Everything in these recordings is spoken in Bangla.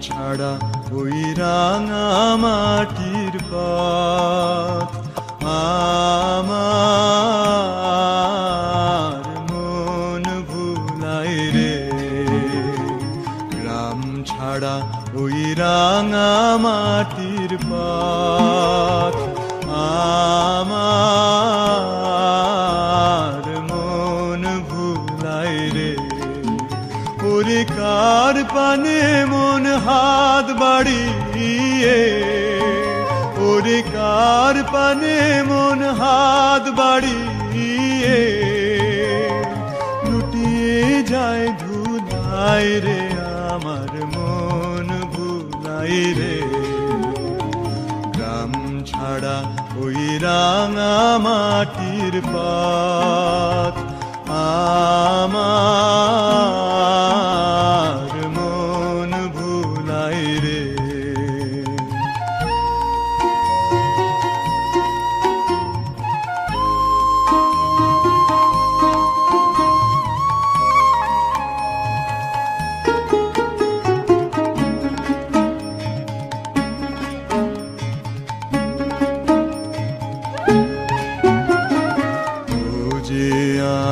ছাড়া ওই রাঙা মাটির পথ আমার মন ভুলাই রে। গ্রাম ছাড়া ওই রাঙা মাটির পথ আমার মন ভুলাই রে। ওরে কার পানে মন হাত বাড়িয়ে, ওরে কার পানে মন হাত বাড়িয়ে লুটিয়ে যায় ধুলাই রে। আমার মন ভুলাই রে। গ্রাম ছাড়া ওই রাঙা মাটির পথ আমার মন ভুলাই রে।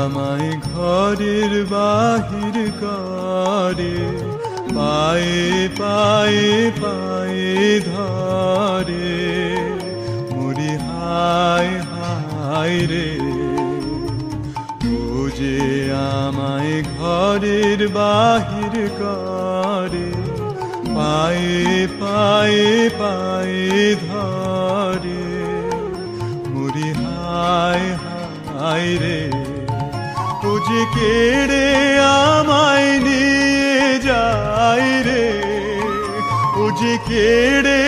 আমায় ঘরের বাহির করে, পায়ে পায়ে পায়ে ধরে মরি হায় হায় রে। ও যে আমায় ঘরের বাহির করে, পায়ে পায়ে পায়ে ধরে মরি হায় হায় রে। ও যে কেড়ে আমায় নিয়ে যায় রে, ও যে কেড়ে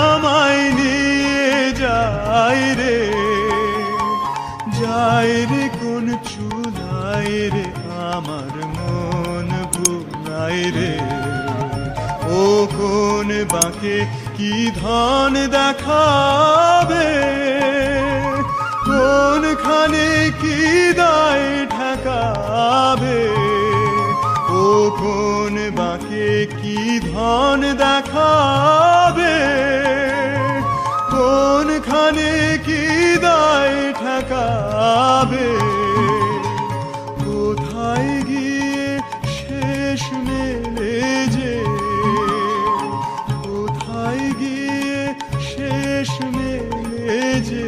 আমায় নিয়ে যায় রে। যায় রে কোন চুলায় রে, আমার মন ভুলাই রে। ও কোন বাঁকে কি ধন দেখাবে, কোনখানে কি দায় ঠেকাবে। ও কোন বাঁকে কি ধন দেখাবে, কোনখানে কি দায় ঠেকাবে। কোথায় গিয়ে শেষ মেলে যে, কোথায় গিয়ে শেষ মেলে যে।